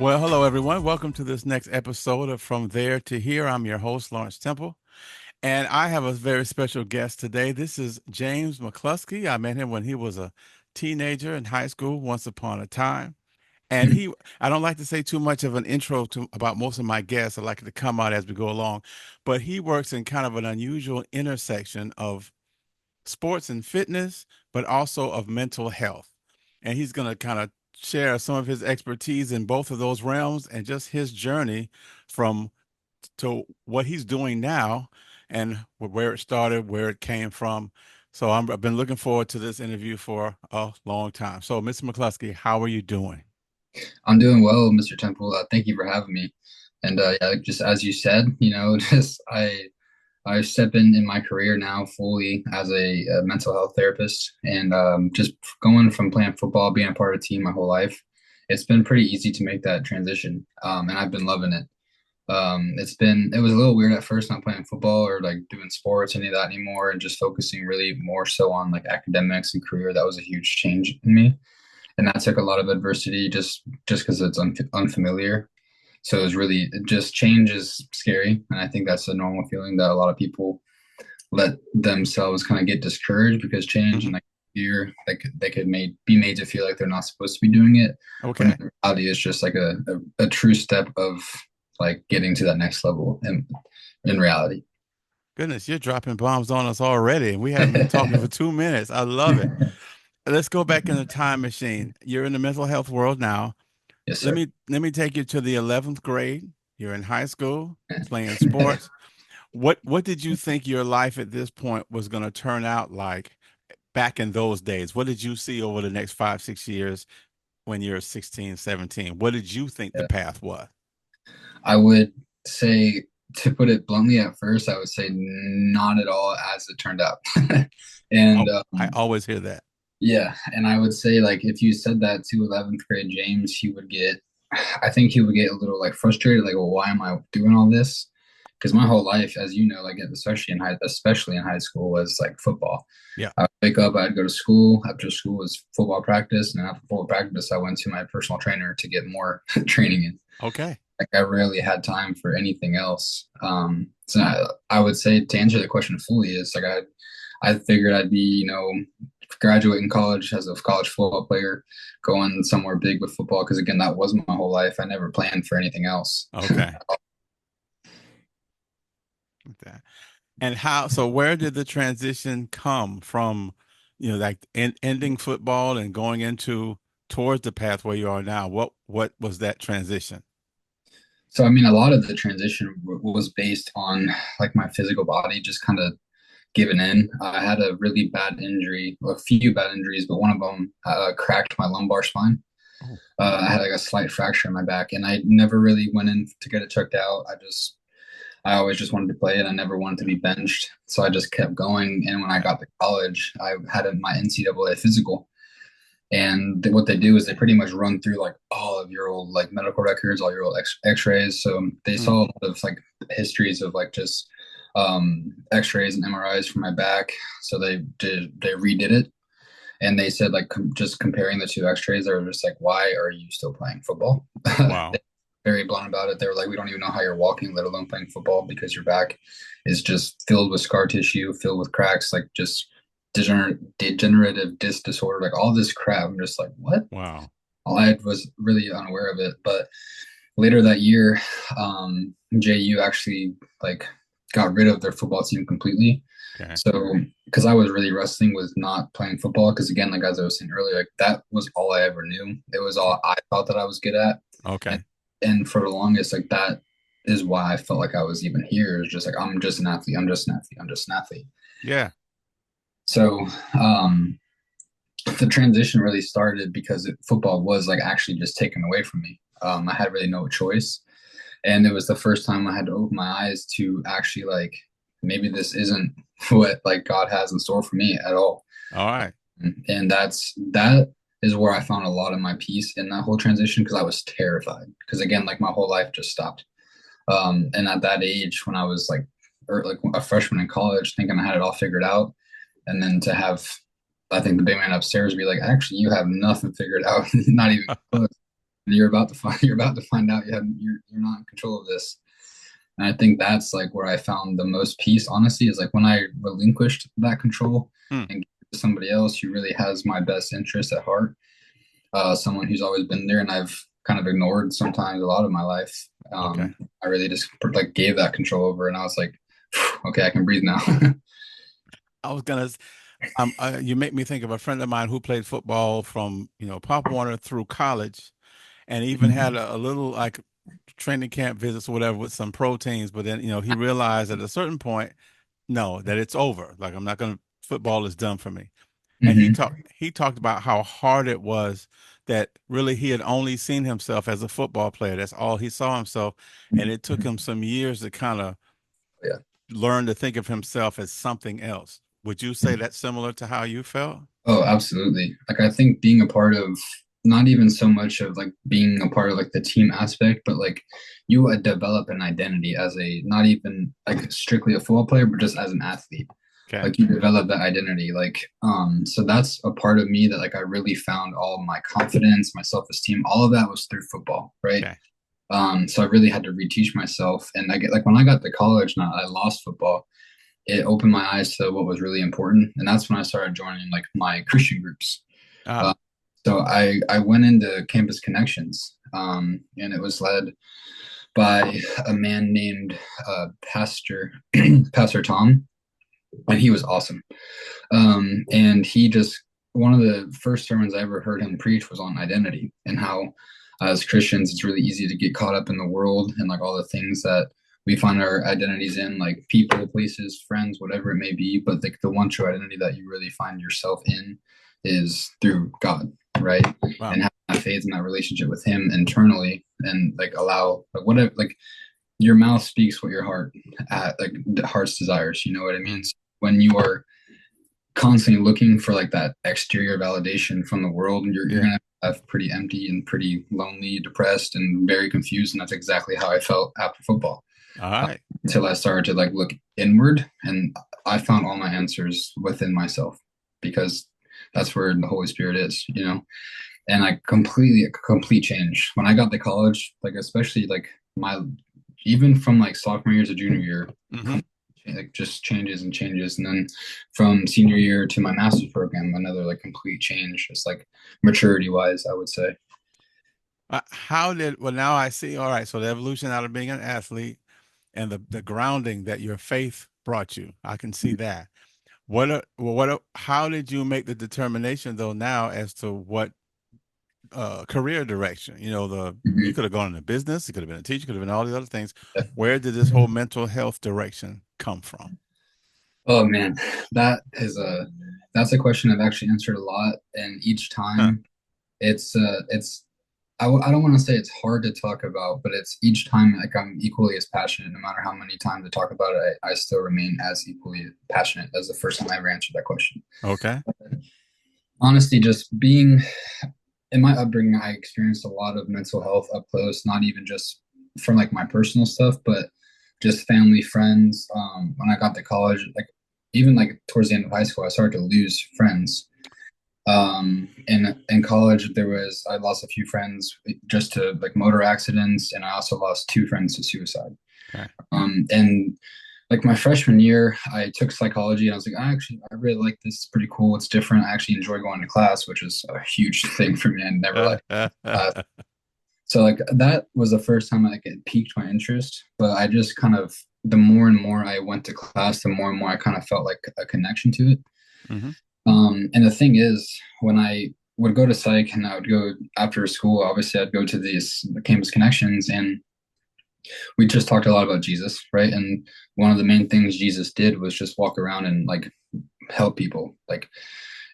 Well, hello, everyone. Welcome to this next episode of From There to Here. I'm your host, Lawrence Temple, and I have a very special guest today. This is James McCloskey. I met him when he was a teenager in high school once upon a time. And I don't like to say too much of an intro to about most of my guests. I like it to come out as we go along, but he works in kind of an unusual intersection of sports and fitness, but also of mental health. And he's going to kind of share some of his expertise in both of those realms and just his journey from to what he's doing now and where it started, where it came from. So I've been looking forward to this interview for a long time. So, Mr. McCluskey, how are you doing? I'm doing well, Mr. Temple. Thank you for having me. And yeah, just as you said, just I step in my career now fully as a mental health therapist, and just going from playing football, being a part of a team my whole life, it's been pretty easy to make that transition, and I've been loving it. It was a little weird at first not playing football or like doing sports, any of that anymore, and just focusing really more so on like academics and career. That was a huge change in me, and that took a lot of adversity just because it's unfamiliar. So it's really just change is scary, and I think that's a normal feeling that a lot of people let themselves kind of get discouraged because change Hmm. and like fear they could be made to feel like they're not supposed to be doing it. When Okay. in reality, it's just like a true step of like getting to that next level in reality. Goodness, you're dropping bombs on us already, and we haven't been talking for 2 minutes. I love it. Let's go back in the time machine. You're in the mental health world now. Yes, Let sir. me take you to the 11th grade. You're in high school playing sports. What did you think your life at this point was going to turn out like back in those days? What did you see over the next 5, 6 years when you're 16, 17? What did you think the Yeah. path was? I would say, to put it bluntly, at first, I would say not at all as it turned out. And Oh, I always hear that. yeah, and I would say like if you said that to 11th grade James, I think he would get a little like frustrated, like, well, why am I doing all this? Because my whole life, as you know, like especially in high school, was like football. Yeah. I would wake up, I'd go to school. After school was football practice, and after football practice, I went to my personal trainer to get more training in. Okay. Like I rarely had time for anything else. So I would say to answer the question fully is like I figured I'd be, graduating college as a college football player, going somewhere big with football. Because again, that was my whole life. I never planned for anything else. Okay. Okay. And so where did the transition come from, like ending football and going into towards the path where you are now? What was that transition? So I mean, a lot of the transition was based on like my physical body just kind of giving in. I had a really bad injury, a few bad injuries, but one of them cracked my lumbar spine. Oh, I had like a slight fracture in my back, and I never really went in to get it checked out. I always just wanted to play it. I never wanted to be benched, so I just kept going. And when I right. got to college, I had my NCAA physical, and what they do is they pretty much run through like all of your old like medical records, all your old X-rays. So they Mm, saw a lot of like histories of like just X-rays and MRIs for my back. So they redid it, and they said like just comparing the two X-rays, they were just like, why are you still playing football? wow. Very blunt about it. They were like, we don't even know how you're walking, let alone playing football, because your back is just filled with scar tissue, filled with cracks, like just degenerative disc disorder, like all this crap. I'm just like, what? Wow. I was really unaware of it. But later that year, JU actually like got rid of their football team completely. Okay. So, because I was really wrestling with not playing football, because again, like as I was saying earlier, like that was all I ever knew. It was all I thought that I was good at, and Okay. and for the longest, like that is why I felt like I was even here. It's just like I'm just an athlete. I'm just an athlete. I'm just an athlete. Yeah. So, the transition really started because football was like actually just taken away from me. I had really no choice, and it was the first time I had to open my eyes to actually like maybe this isn't what like God has in store for me at all. All right. And that is where I found a lot of my peace in that whole transition, because I was terrified, because again, like my whole life just stopped. And at that age, when I was like a freshman in college, thinking I had it all figured out, and then to have, I think the big man upstairs be like, actually, you have nothing figured out, not even close. You're about to find you're about to find out you're not in control of this. And I think that's like where I found the most peace, honestly, is like when I relinquished that control Hmm. and gave it to somebody else who really has my best interest at heart, someone who's always been there and I've kind of ignored sometimes a lot of my life. Okay. I really just like gave that control over, and I was like, okay, I can breathe now. I was gonna. You make me think of a friend of mine who played football from Pop Warner through college, and even had a little like training camp visits or whatever with some proteins. But then he realized at a certain point, no, that it's over. Like I'm not gonna. Football is done for me. And he Hmm. talked about how hard it was that really he had only seen himself as a football player. That's all he saw himself, and it took him some years to kind of Yeah. learn to think of himself as something else. Would you say that's similar to how you felt? Oh, absolutely. Like I think being a part of not even so much of like being a part of like the team aspect, but like you develop an identity as a not even like strictly a football player, but just as an athlete. Okay. Like you develop that identity. So that's a part of me that like I really found all my confidence, my self-esteem, all of that was through football, right? Okay. So I really had to reteach myself. And I get like when I got to college now, I lost football, it opened my eyes to what was really important, and that's when I started joining like my Christian groups. Uh, Ah, so I went into Campus Connections, and it was led by a man named Pastor Pastor Tom, and he was awesome. And he just one of the first sermons I ever heard him preach was on identity and how as Christians it's really easy to get caught up in the world and like all the things that we find our identities in, like people, places, friends, whatever it may be. But the one true identity that you really find yourself in is through God, right? wow. And having that faith in that relationship with Him internally, and like allow like whatever like your mouth speaks what your heart like the heart's desires. You know what I mean? Mm, So when you are constantly looking for like that exterior validation from the world, and you're yeah. gonna have pretty empty and pretty lonely, depressed, and very confused. And that's exactly how I felt after football. All Uh, right. until I started to like look inward, and I found all my answers within myself because that's where the Holy Spirit is, you know. And I completely a complete change when I got to college, like especially like my even from like sophomore year to junior year, Hmm. like just changes and changes, and then from senior year to my master's program, another like complete change, just like maturity wise, I would say. Well, now I see. All right. So the evolution out of being an athlete and the grounding that your faith brought you, I can see that. How did you make the determination though now as to what career direction? You Mhm. could have gone into business, you could have been a teacher, could have been all these other things. Where did this whole mental health direction come from? Oh man, that is a that's a question I've actually answered a lot, and each Huh. time it's I don't want to say it's hard to talk about, but it's each time like I'm equally as passionate. No matter how many times I talk about it, I still remain as equally passionate as the first time I ever answered that question. Okay. Honestly, just being in my upbringing, I experienced a lot of mental health up close, not even just from like my personal stuff, but just family, friends. When I got to college, like even like towards the end of high school, I started to lose friends. In college, I lost a few friends just to like motor accidents, and I also lost two friends to suicide. Okay. And like my freshman year, I took psychology, and I was like, I really like this. It's pretty cool. It's different. I actually enjoy going to class, which is a huge thing for me. I never liked class. So like that was the first time like it piqued my interest. But I just kind of the more and more I went to class, the more and more I kind of felt like a connection to it. Hmm. And the thing is, when I would go to psych and I would go after school, obviously I'd go to these campus connections, and we just talked a lot about Jesus, right? And one of the main things Jesus did was just walk around and like help people, like,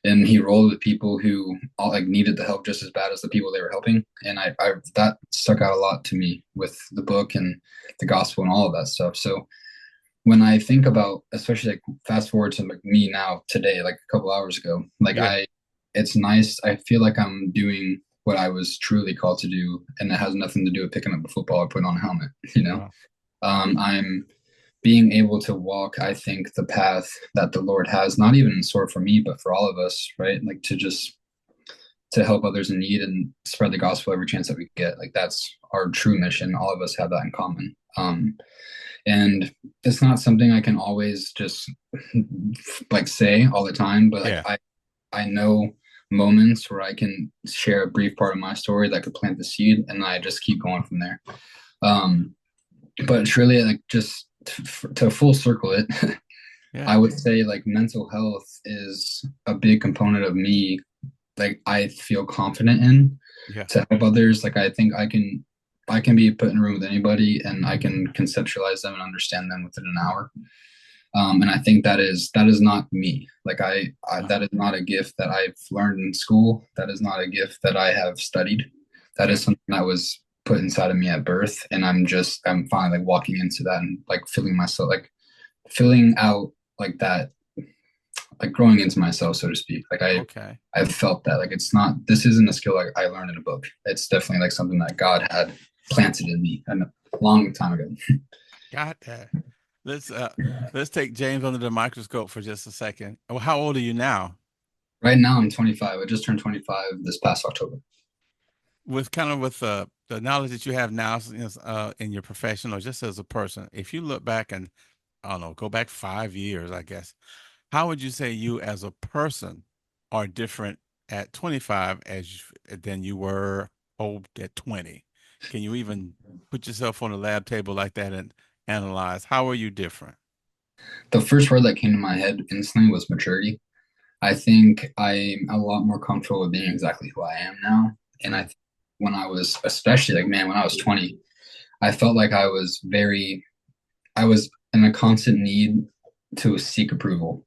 and he rolled with people who all like needed the help just as bad as the people they were helping. And I that stuck out a lot to me with the book and the gospel and all of that stuff. So when I think about, especially like fast forward to like me now today, like a couple hours ago, like Yeah. it's nice. I feel like I'm doing what I was truly called to do, and it has nothing to do with picking up a football or putting on a helmet. You know, Wow. I'm being able to walk. I think the path that the Lord has, not even in store for me, but for all of us, right? Like to help others in need and spread the gospel every chance that we get. Like that's our true mission. All of us have that in common. And it's not something I can always just like say all the time, but like Yeah. I know moments where I can share a brief part of my story that could plant the seed, and I just keep going from there. Um, but surely, like just to full circle it, Yeah. I would say like mental health is a big component of me. Like I feel confident in Yeah. to help others. Like I think I can be put in a room with anybody and I can conceptualize them and understand them within an hour. And I think that is not me. Like Uh, that is not a gift that I've learned in school. That is not a gift that I have studied. That is yeah. something that was put inside of me at birth, and I'm finally like walking into that and like feeling myself, like filling out like that, like growing into myself, so to speak. Like Okay. I've felt that like it's not, this isn't a skill like I learned in a book. It's definitely like something that God had planted in me and a long time ago. Got that. Let's uh let's take James under the microscope for just a second. Well, how old are you now? Right now I'm 25. I just turned 25 this past October. With kind of with the knowledge that you have now, in your profession or just as a person, if you look back and I don't know, go back 5 years, I guess, how would you say you as a person are different at 25 than you were old at 20? Can you even put yourself on a lab table like that and analyze how are you different? The first word that came to my head instantly was maturity. I think I'm a lot more comfortable with being exactly who I am now. And I Mm, think when I was, especially like, man, when I was 20, I felt like I was in a constant need to seek approval,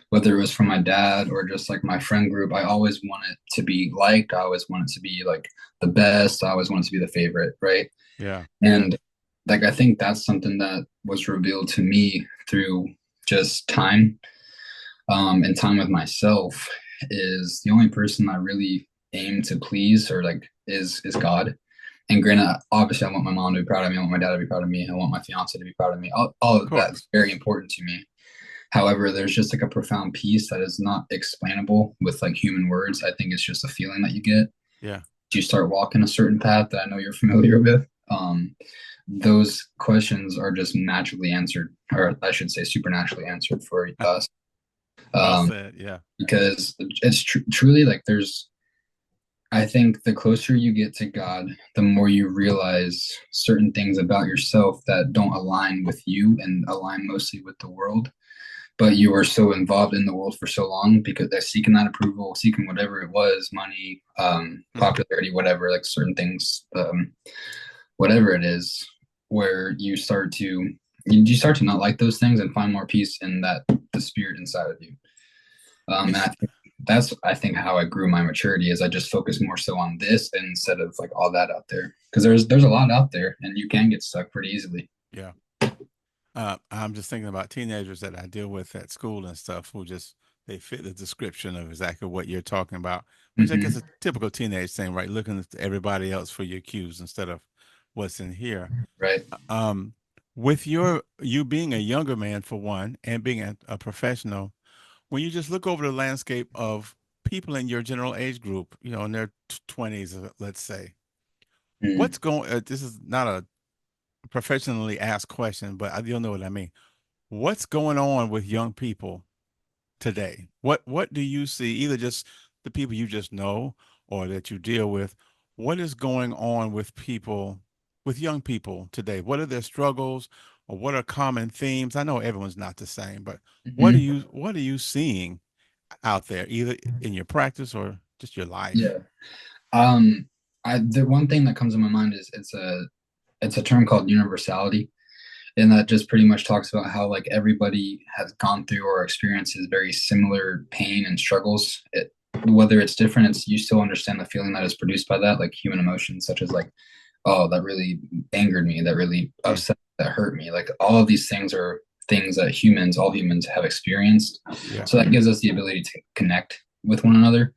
whether it was from my dad or just like my friend group. I always wanted to be liked. I always wanted to be like the best. I always wanted to be the favorite. Right. yeah. And like, I think that's something that was revealed to me through just time, and time with myself is the only person I really aim to please or like is God. And granted, obviously, I want my mom to be proud of me. I want my dad to be proud of me. I want my fiance to be proud of me. All Of of that's course. very important to me. However, there's just like a profound peace that is not explainable with like human words. I think it's just a feeling that you get. Yeah. You start walking a certain path that I know you're familiar with. Those questions are just naturally answered, or I should say, supernaturally answered for us. Well Um, said. Yeah. because it's truly like I think the closer you get to God, the more you realize certain things about yourself that don't align with you and align mostly with the world. But you were so involved in the world for so long because they're seeking that approval, seeking whatever it was, money, Hmm. popularity, whatever, like certain things, whatever it is, where you start to not like those things and find more peace in that the spirit inside of you. And It's I think how I grew my maturity is I just focus more so on this instead of like all that out there because there's a lot out there and you can get stuck pretty easily. yeah. I'm just thinking about teenagers that I deal with at school and stuff who just they fit the description of exactly what you're talking about, which I guess is Hmm. a typical teenage thing, right? Looking to everybody else for your cues instead of what's in here. Right. Um, with you being a younger man for one, and being a professional, when you just look over the landscape of people in your general age group, in their 20s, let's say, Mm. this is not a professionally asked question, but you'll know what I mean. What's going on with young people today? What do you see, either just the people you just know or that you deal with? What is going on with young people today? What are their struggles or what are common themes? I know everyone's not the same, but Hmm. what are you seeing out there, either in your practice or just your life? Yeah. Um, the one thing that comes to my mind is it's a term called universality, and that just pretty much talks about how like everybody has gone through or experiences very similar pain and struggles. Whether it's different, it's you still understand the feeling that is produced by that, like human emotions, such as like, oh, that really angered me, that really Mm, upset, that hurt me. Like all of these things are things that all humans have experienced. yeah. So that gives us the ability to connect with one another.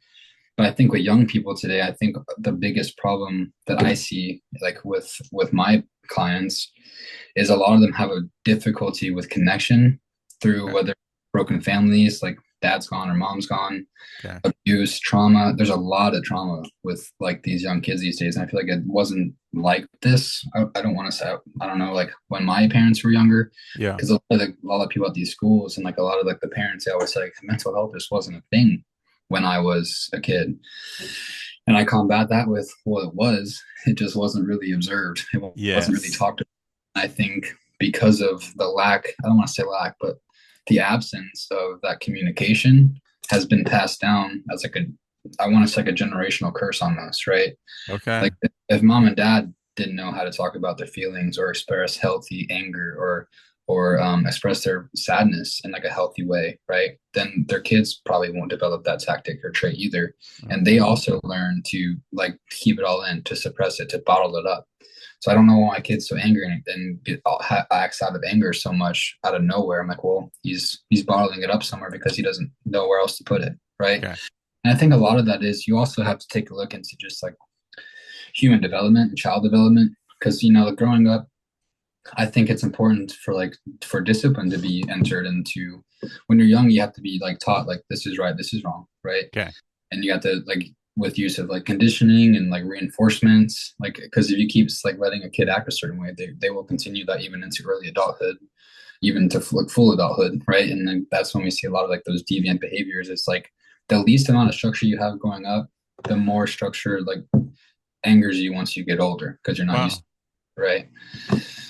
But I think with young people today, I think the biggest problem that I see, like with my clients, is a lot of them have a difficulty with connection through Okay. whether broken families, like dad's gone or mom's gone, Okay. abuse, trauma. There's a lot of trauma with like these young kids these days. And I feel like it wasn't like this. I don't want to say, I don't know, like when my parents were younger, Yeah. because a lot of people at these schools and like a lot of like the parents, they always say like, mental health just wasn't a thing when I was a kid. And I combat that with, well, it was. It just wasn't really observed. It wasn't really Yes. talked about. I think because of the lack, I don't want to say lack, but the absence of that communication has been passed down as like a, I want to say like a generational curse almost, right? Okay. Like if mom and dad didn't know how to talk about their feelings or express healthy anger or express their sadness in like a healthy way, right? Then their kids probably won't develop that tactic or trait either. And they Hmm. also learn to like keep it all in, to suppress it, to bottle it up. So I don't know why my kid's so angry and acts out of anger so much out of nowhere. I'm like, well, he's bottling it up somewhere because he doesn't know where else to put it, right? Okay. And I think a lot of that is you also have to take a look into just like human development and child development because growing up, I think it's important for like for discipline to be entered into. When you're young, you have to be like taught like this is right, this is wrong, right? Okay. And you have to like with use of like conditioning and like reinforcements, like because if you keep like letting a kid act a certain way, they will continue that even into early adulthood, even to like full adulthood, right? And then that's when we see a lot of like those deviant behaviors. It's like the least amount of structure you have growing up, the more structure like angers you once you get older because you're not used Wow. to it, right?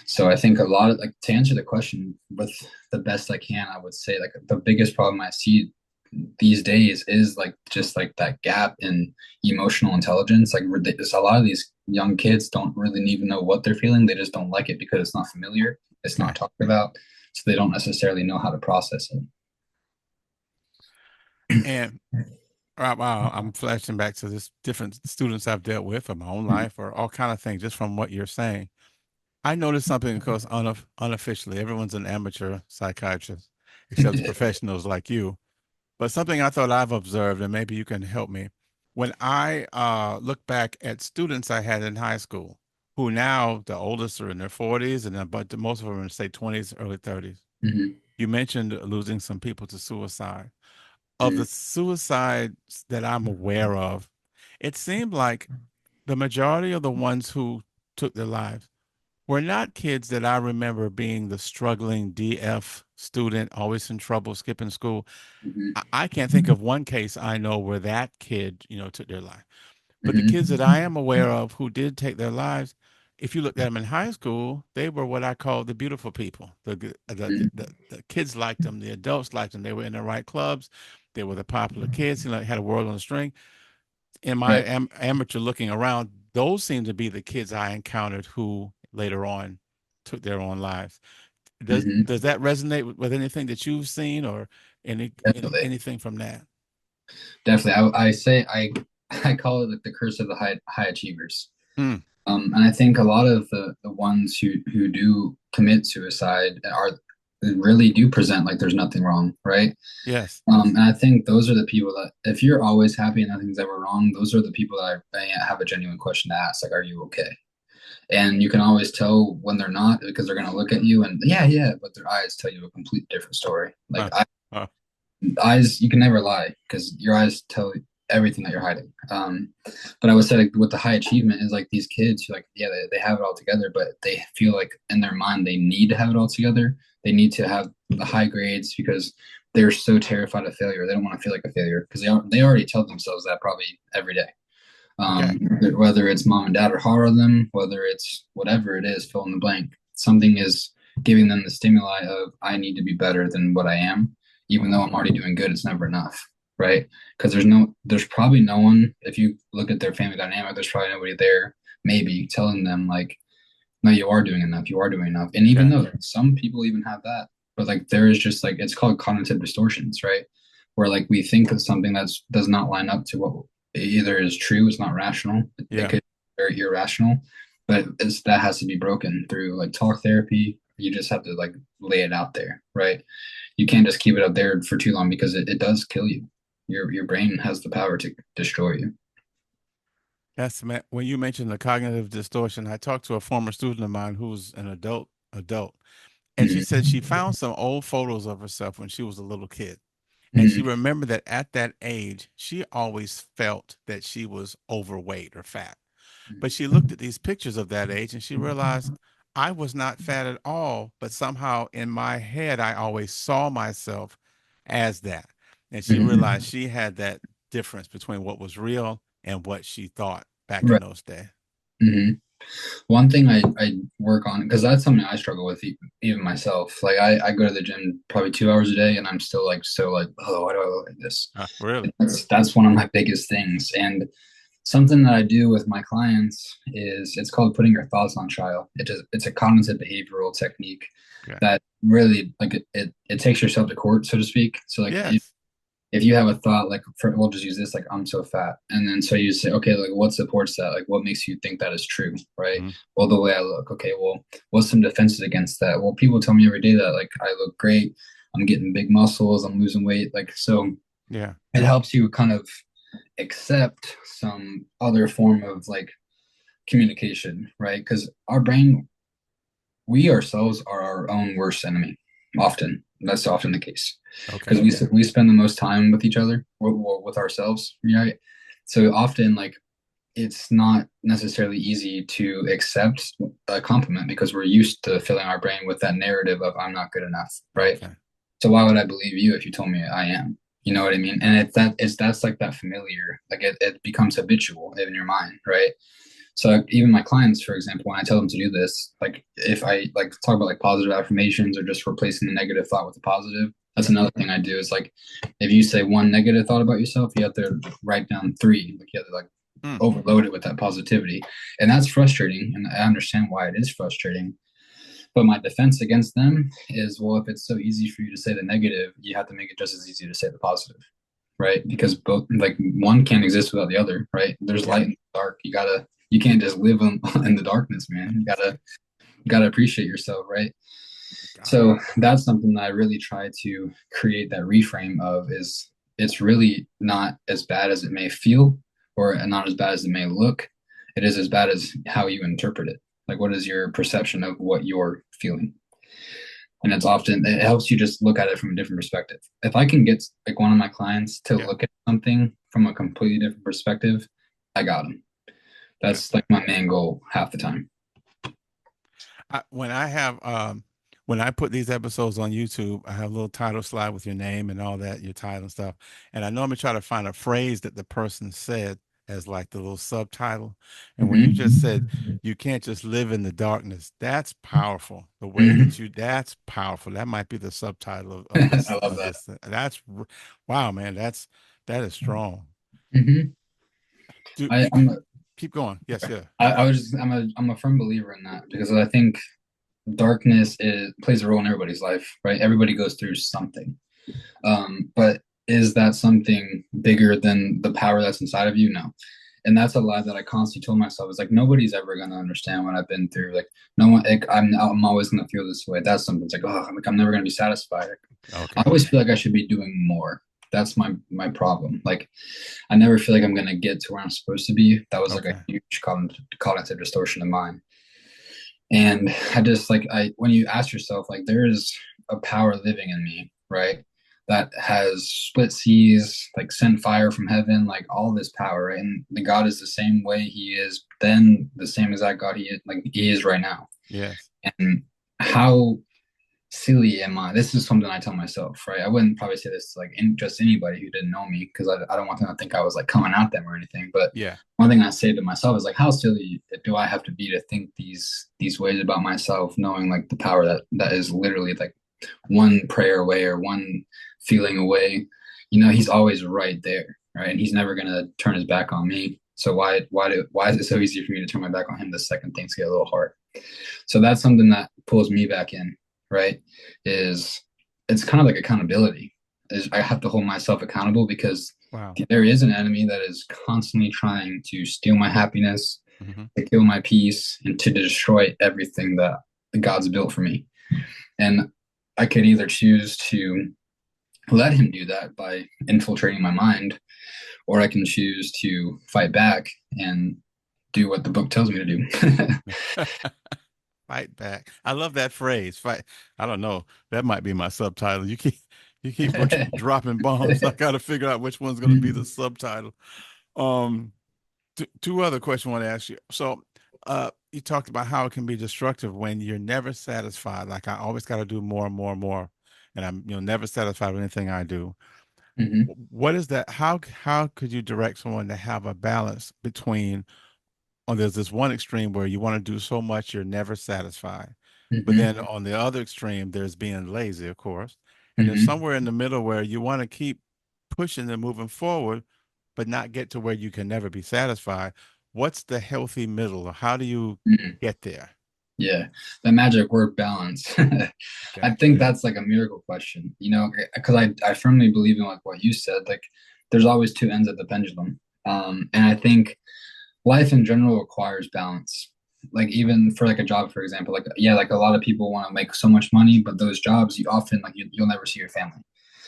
So I think a lot of like to answer the question with the best I can, I would say like the biggest problem I see these days is like just like that gap in emotional intelligence. Like a lot of these young kids don't really even know what they're feeling. They just don't like it because it's not familiar. It's not Okay. talked about. So they don't necessarily know how to process it. And wow, I'm flashing back to this different students I've dealt with in my own Mhm. life or all kind of things just from what you're saying. I noticed something because unofficially, everyone's an amateur psychiatrist except the professionals like you. But something I thought I've observed, and maybe you can help me. When I look back at students I had in high school, who now the oldest are in their 40s, and then, but most of them are in say 20s, early 30s. Mhm. You mentioned losing some people to suicide. Of the Mhm. suicides that I'm aware of, it seemed like the majority of the ones who took their lives were not kids that I remember being the struggling DF student, always in trouble, skipping school. I can't think of one case I know where that kid, took their life. But the kids that I Mhm. am aware of who did take their lives, if you looked at them in high school, they were what I call the beautiful people. The kids liked them, the adults liked them. They were in the right clubs. They were the popular kids. Had a world on a string. In my Right. amateur looking around, those seem to be the kids I encountered who later on took their own lives. Does Mhm. that resonate with anything that you've seen or Definitely. anything from that? Definitely. I say I call it like the curse of the high achievers. Mm, And I think a lot of the ones who do commit suicide are really do present like there's nothing wrong, right? yes. And I think those are the people that, if you're always happy and nothing's ever wrong, those are the people that I have a genuine question to ask, like, are you okay? And you can always tell when they're not because they're going to look at you and yeah, yeah, but their eyes tell you a completely different story. Like Huh, huh, eyes, you can never lie because your eyes tell everything that you're hiding. But I would say like with the high achievement is like these kids who like yeah they have it all together, but they feel like in their mind they need to have it all together. They need to have the high grades because they're so terrified of failure. They don't want to feel like a failure because they already tell themselves that probably every day. okay. Whether it's mom and dad are hard on them, whether it's whatever it is, fill in the blank. Something is giving them the stimuli of I need to be better than what I am, even though I'm already doing good. It's never enough, right? Because there's probably no one. If you look at their family dynamic, there's probably nobody there, maybe telling them like, no, you are doing enough. You are doing enough. And even Okay. though some people even have that, but like there is just like it's called cognitive distortions, right? Where like we think of something that's does not line up to what either is true, it's not rational. It Yeah. could be very irrational, but that has to be broken through like talk therapy. You just have to like lay it out there, right? You can't just keep it up there for too long because it does kill you. Your brain has the power to destroy you. When you mentioned the cognitive distortion, I talked to a former student of mine who's an adult, and she said Mm-hmm. she found some old photos of herself when she was a little kid. And she Hmm. remembered that at that age, she always felt that she was overweight or fat. But she looked at these pictures of that age and she realized I was not fat at all, but somehow in my head, I always saw myself as that. And she realized Hmm. she had that difference between what was real and what she thought back in Right. those days. Hmm. One thing I work on, because that's something I struggle with even myself. Like I go to the gym probably 2 hours a day, and I'm still like so like, oh, why do I look like this? Really? That's one of my biggest things. And something that I do with my clients is it's called putting your thoughts on trial. It's a cognitive behavioral technique Okay. that really like it takes yourself to court, so to speak. So like Yes. if you have a thought like we'll just use this like I'm so fat, and then so you say, okay, like what supports that, like what makes you think that is true, right? Mm-hmm. Well, the way I look. Okay, well, what's some defenses against that? Well, people tell me every day that like I look great, I'm getting big muscles, I'm losing weight, like so Yeah. it helps you kind of accept some other form of like communication, right? Because our brain, we ourselves are our own worst enemy. Often, that's often the case because Okay. we spend the most time with each other or with ourselves, right? So often, like it's not necessarily easy to accept a compliment because we're used to filling our brain with that narrative of I'm not good enough, right? Okay. So why would I believe you if you told me I am? You know what I mean? And it's that's like that familiar, like it becomes habitual in your mind, right? So even my clients, for example, when I tell them to do this, like if I like talk about like positive affirmations or just replacing the negative thought with a positive, that's Yeah. another thing I do is like if you say one negative thought about yourself, you have to write down three. Like you have to like Mm. overload it with that positivity. And that's frustrating. And I understand why it is frustrating. But my defense against them is, well, if it's so easy for you to say the negative, you have to make it just as easy to say the positive, right? Because both, like, one can't exist without the other, right? There's Yeah. light and dark. You can't just live in the darkness, man. You gotta appreciate yourself, right? Got it. So that's something that I really try to create that reframe of is it's really not as bad as it may feel or not as bad as it may look. It is as bad as how you interpret it. Like, what is your perception of what you're feeling? And it helps you just look at it from a different perspective. If I can get like one of my clients to Yeah. look at something from a completely different perspective, I got them. Yeah. That's like my main goal half the time. When I have when I put these episodes on YouTube, I have a little title slide with your name and all that, your title and stuff. And I normally try to find a phrase that the person said as like the little subtitle. And when you just said Mm-hmm. you can't just live in the darkness, that's powerful. The way that Mm-hmm. you that's powerful. That might be the subtitle I love of that. this. Wow, man, that is strong. Mm-hmm. Do I, you I'm keep going? Yes, yeah. I was just I'm a firm believer in that because I think darkness plays a role in everybody's life, right? Everybody goes through something. But is that something bigger than the power that's inside of you? No. And that's a lie that I constantly told myself. Is like nobody's ever gonna understand what I've been through. Like no one, like, I'm always gonna feel this way. That's something. It's like oh, I'm never gonna be satisfied. I Okay. always feel like I should be doing more. That's my problem. Like I never feel like I'm gonna get to where I'm supposed to be. That was like a Okay. huge cognitive distortion of mine. And I just like I when you ask yourself like there is a power living in me, right? That has split seas, like sent fire from heaven, like all this power, right? And the God is the same way he is then, the same exact God he is right now. Yes. And how silly am I? This is something I tell myself, right? I wouldn't probably say this to like just anybody who didn't know me because I don't want them to think I was like coming at them or anything. But Yeah. one thing I say to myself is like, how silly do I have to be to think these ways about myself, knowing like the power that is literally like one prayer away or one feeling away. You know, he's always right there, right? And he's never gonna turn his back on me. So why is it so easy for me to turn my back on him the second things get a little hard? So that's something that pulls me back in, right? Is it's kind of like accountability. Is I have to hold myself accountable because Wow. there is an enemy that is constantly trying to steal my happiness, Hmm. to kill my peace, and to destroy everything that God's built for me. And I could either choose to let him do that by infiltrating my mind, or I can choose to fight back and do what the book tells me to do. Fight back. I love that phrase. Fight. I don't know. That might be my subtitle. You You keep dropping bombs. I got to figure out which one's going to be the Mhm. subtitle. Um, two other questions I want to ask you. So, you talked about how it can be destructive when you're never satisfied. Like I always got to do more and more and more, and I'm never satisfied with anything I do. Mhm. What is that? How could you direct someone to have a balance between? Oh, there's this one extreme where you want to do so much you're never satisfied, but Mhm. then on the other extreme, there's being lazy, of course, and there's Mhm. somewhere in the middle where you want to keep pushing and moving forward, but not get to where you can never be satisfied. What's the healthy middle, or how do you Mhm. get there? Yeah, the magic word balance. I Okay. think that's like a miracle question, because I firmly believe in like what you said. Like, there's always two ends of the pendulum, and I think life in general requires balance. Like even for like a job, for example, like yeah, like a lot of people want to make so much money, but those jobs you often like you'll never see your family.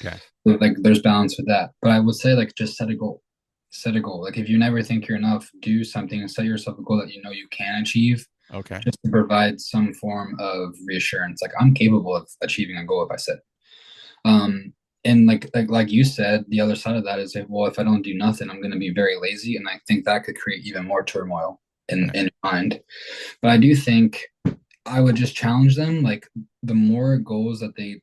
Okay. So, like there's balance with that. But I would say like just set a goal. Set a goal. Like if you never think you're enough, do something and set yourself a goal that you know you can achieve, Okay. just to provide some form of reassurance. Like I'm capable of achieving a goal if I set it. And like you said, the other side of that is that, well, if I don't do nothing, I'm going to be very lazy, and I think that could create even more turmoil in Okay. in your mind. But I do think I would just challenge them. Like the more goals that they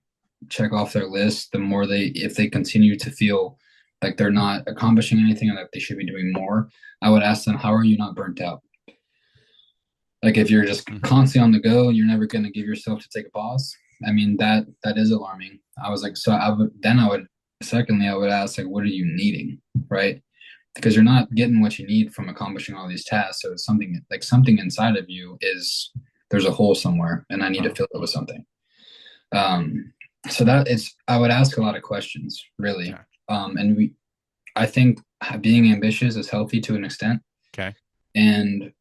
check off their list, the more if they continue to feel like they're not accomplishing anything and that they should be doing more, I would ask them, how are you not burnt out? Like if you're just Mhm. constantly on the go, you're never going to give yourself to take a pause. I mean that is alarming. I was like, so I would secondly I would ask like, what are you needing, right? Because you're not getting what you need from accomplishing all these tasks. So it's something inside of you is there's a hole somewhere, and I need to Oh, fill it with something. Um, so that it's I would ask a lot of questions really, okay. and I think being ambitious is healthy to an extent, Okay. and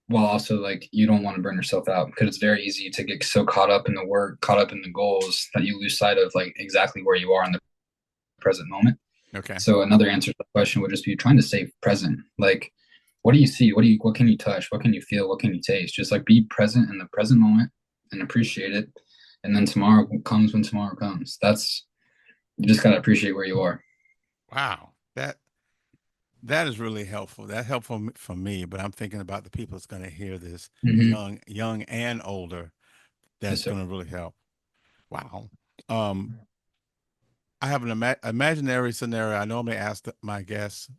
while also like you don't want to burn yourself out because it's very easy to get so caught up in the work, caught up in the goals that you lose sight of like exactly where you are in the present moment. Okay. So another answer to the question would just be trying to stay present. Like, what do you see? What can you touch? What can you feel? What can you taste? Just like be present in the present moment and appreciate it. And then tomorrow comes when tomorrow comes. That's you just gotta appreciate where you are. Wow. That is really helpful. That helpful for me, but I'm thinking about the people that's going to hear this, Mm-hmm. young and older. Yes, That's sir. going to really help. Wow. Um, I have an imaginary scenario. I normally ask my guests,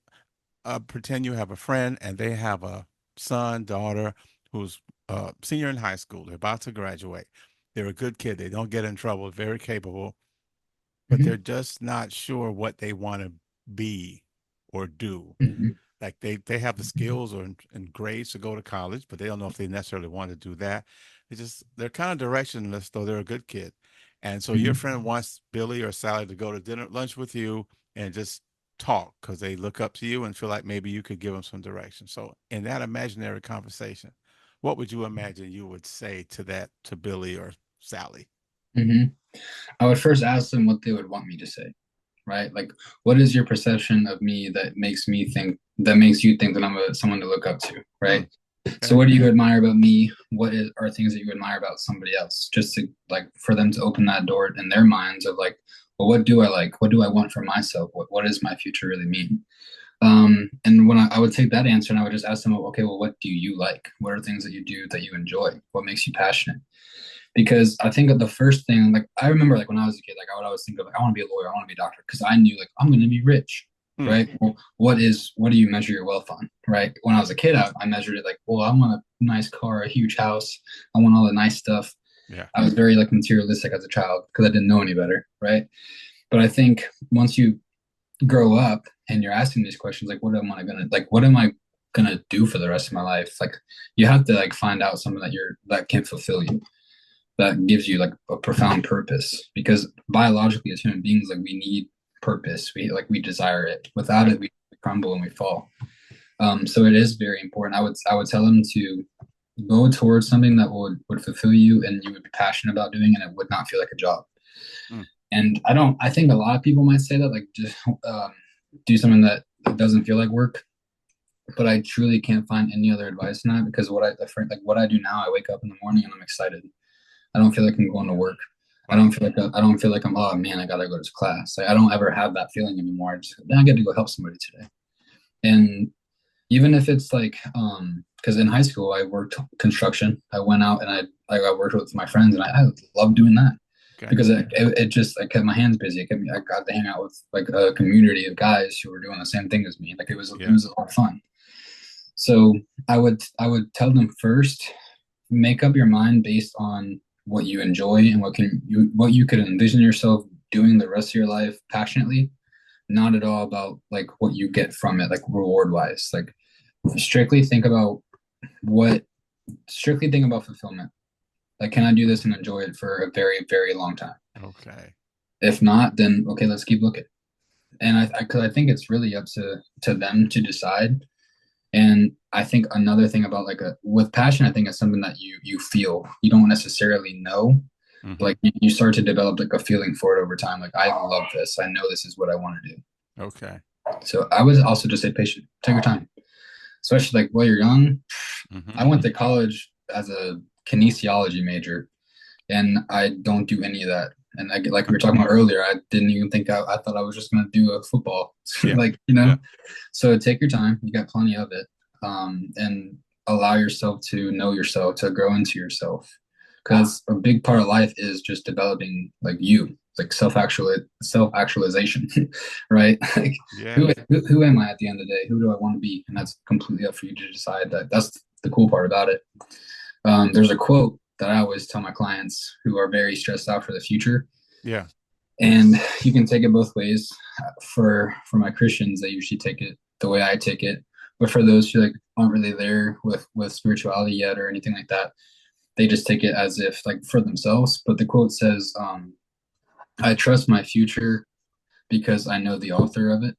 pretend you have a friend and they have a son, daughter who's senior in high school. They're about to graduate. They're a good kid. They don't get in trouble, very capable, but they're Mm-hmm. just not sure what they want to be or do. Mm-hmm. Like they have the skills or and grades to go to college, but they don't know if they necessarily want to do that. They're kind of directionless, though they're a good kid. And so your Mm-hmm. friend wants Billy or Sally to go to lunch with you and just talk because they look up to you and feel like maybe you could give them some direction. So in that imaginary conversation, what would you imagine you would say to Billy or Sally? Mm-hmm. I would first ask them what they would want me to say, right? Like, what is your perception of me that makes you think that someone to look up to, Hmm. right? So Okay. what do you admire about me? Are things that you admire about somebody else? Just to like for them to open that door in their minds of like, well, what do I like? What do I want for myself? What does my future really mean? And when I would take that answer and I would just ask them, okay, well, what do you like? What are things that you do that you enjoy? What makes you passionate? Because I think that the first thing, like I remember, like when I was a kid, like I would always think of, like, I want to be a lawyer, I want to be a doctor, because I knew, like, I'm going to be rich, Hmm. right? Well, what do you measure your wealth on, right? When I was a kid, I measured it like, well, I want a nice car, a huge house, I want all the nice stuff. Yeah. I was very like materialistic as a child because I didn't know any better, right? But I think once you grow up and you're asking these questions, like, what am I gonna do for the rest of my life? Like, you have to like find out something that can fulfill you that gives you like a profound purpose because biologically as human beings like we need purpose we desire it without Right. it we crumble and we fall so it is very important I would tell them to go towards something that would fulfill you and you would be passionate about doing and it would not feel like a job Hmm. and I think a lot of people might say that like just do something that doesn't feel like work but I truly can't find any other advice in that because what I do now I wake up in the morning and I'm excited I don't feel like I'm going to work. Wow. I don't feel like I'm, oh man, I gotta go to class. Like I don't ever have that feeling anymore. I just, then I get to go help somebody today. And even if it's like, because in high school I worked construction. I went out and I worked with my friends, and I love doing that Okay. because it just, I kept my hands busy. I got to hang out with like a community of guys who were doing the same thing as me. Like it Yeah. was a lot of fun. So I would tell them first, make up your mind based on what you enjoy and what you could envision yourself doing the rest of your life passionately, not at all about like what you get from it, like reward wise. Like strictly think about what strictly think about fulfillment. Like, can I do this and enjoy it for a very, very long time? Okay. If not, then okay, let's keep looking. And because I think it's really up to them to decide. And I think another thing about like a with passion, I think it's something that you feel. You don't necessarily know. Mm-hmm. Like you start to develop like a feeling for it over time. Like I love this. I know this is what I want to do. Okay. So I would also just say patient. Take your time, especially like while you're young. Mm-hmm. I went to college as a kinesiology major, and I don't do any of that. And like we were talking about earlier, I didn't even think I thought I was just going to do a football, Yeah. like Yeah. So take your time. You got plenty of it, and allow yourself to know yourself, to grow into yourself, because a big part of life is just developing like you, like self actualization, right? Like Yes. who am I at the end of the day? Who do I want to be? And that's completely up for you to decide. That's the cool part about it. There's a quote that I always tell my clients who are very stressed out for the future, Yeah. and you can take it both ways. For my Christians, they usually take it the way I take it, but for those who like aren't really there with spirituality yet or anything like that, they just take it as if like for themselves. But the quote says, "I trust my future because I know the author of it."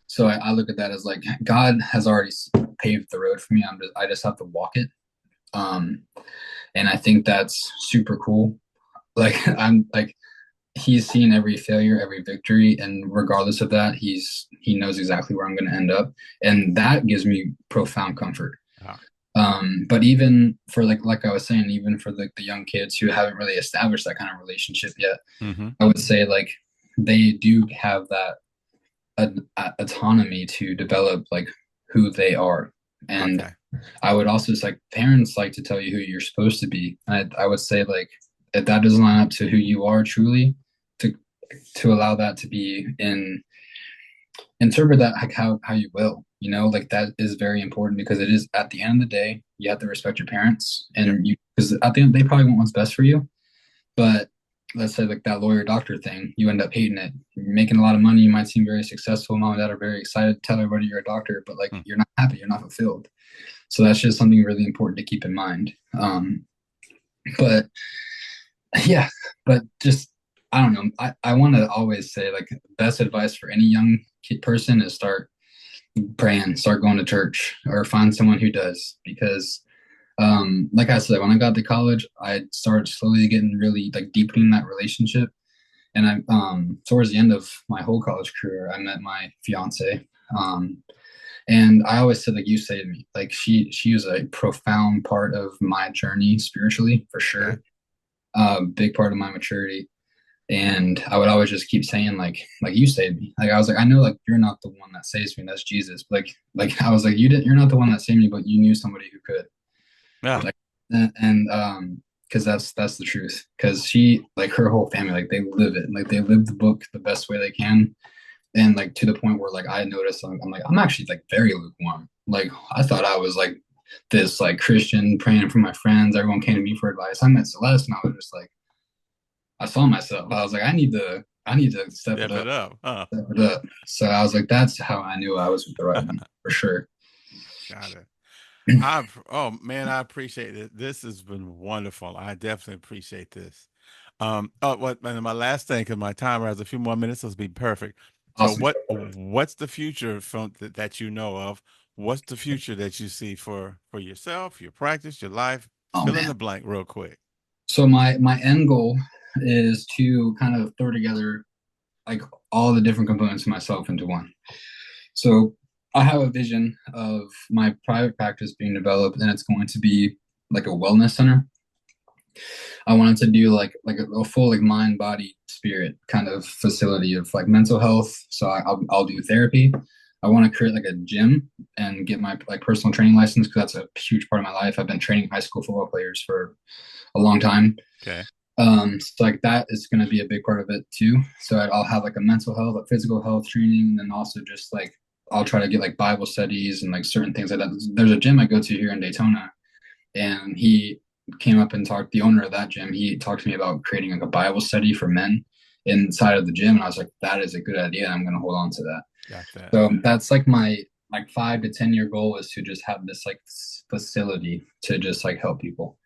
So I look at that as like God has already paved the road for me. I just have to walk it. Um, and I think that's super cool. Like I'm like he's seen every failure, every victory, and regardless of that, he knows exactly where I'm going to end up, and that gives me profound comfort. Ah. But even for like I was saying, even for the young kids who haven't really established that kind of relationship yet, Mm-hmm. I would say like they do have that autonomy to develop like who they are. And Okay. I would also say like parents like to tell you who you're supposed to be. I would say like if that doesn't line up to who you are truly, to allow that to be in interpret that like how you will. Like that is very important because it is at the end of the day, you have to respect your parents Yep. and you because at the end they probably want what's best for you. But let's say like that lawyer doctor thing, you end up hating it. You're making a lot of money, you might seem very successful. Mom and dad are very excited to tell everybody you're a doctor, but like Mm. you're not happy, you're not fulfilled. So that's just something really important to keep in mind. But yeah, but just I don't know. I want to always say like best advice for any young kid person is start praying, start going to church, or find someone who does. Because like I said, when I got to college, I started slowly getting really like deepening that relationship. And I towards the end of my whole college career, I met my fiance. Um, and I always said like you saved me. Like she was a profound part of my journey spiritually for Okay. sure. Big part of my maturity. And I would always just keep saying like you saved me. Like I was like, I know like you're not the one that saves me, that's Jesus. Like I was like, you're not the one that saved me, but you knew somebody who could. Yeah. Like and because that's the truth. Because she like her whole family, like they live it. Like they live the book the best way they can. And like to the point where like I noticed I'm like, I'm actually like very lukewarm. Like I thought I was like this like Christian praying for my friends. Everyone came to me for advice. I met Celeste and I was just like I saw myself. I was like, I need to Step it up. Huh. step it up. So I was like, that's how I knew I was with the right one for sure. Got it. Oh man, I appreciate it. This has been wonderful. I definitely appreciate this. Oh, what and my last thing, because my timer has a few more minutes, so it'll be perfect. So Awesome. what's the future from that you know of? What's the future that you see for yourself, your practice, your life? Oh Fill in man. the blank real quick. So my end goal is to kind of throw together like all the different components of myself into one. So I have a vision of my private practice being developed, and it's going to be like a wellness center. I wanted to do like a full like mind, body, spirit kind of facility of like mental health. So I'll do therapy. I want to create like a gym and get my like personal training license because that's a huge part of my life. I've been training high school football players for a long time. Okay. So like that is going to be a big part of it too. So I'll have like a mental health, a physical health training, and then also just like I'll try to get like Bible studies and like certain things like that. There's a gym I go to here in Daytona, and he came up and talked. The owner of that gym, he talked to me about creating like a Bible study for men inside of the gym, and I was like, that is a good idea. I'm going to hold on to that. Got that. So that's like my like 5 to 10 year goal is to just have this like facility to just like help people,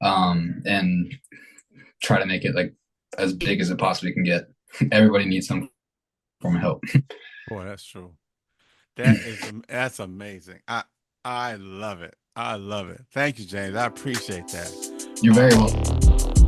and try to make it like as big as it possibly can get. Everybody needs some form of help. Boy, that's true. That's amazing. I love it. I love it. Thank you, James. I appreciate that. You're very Um, welcome.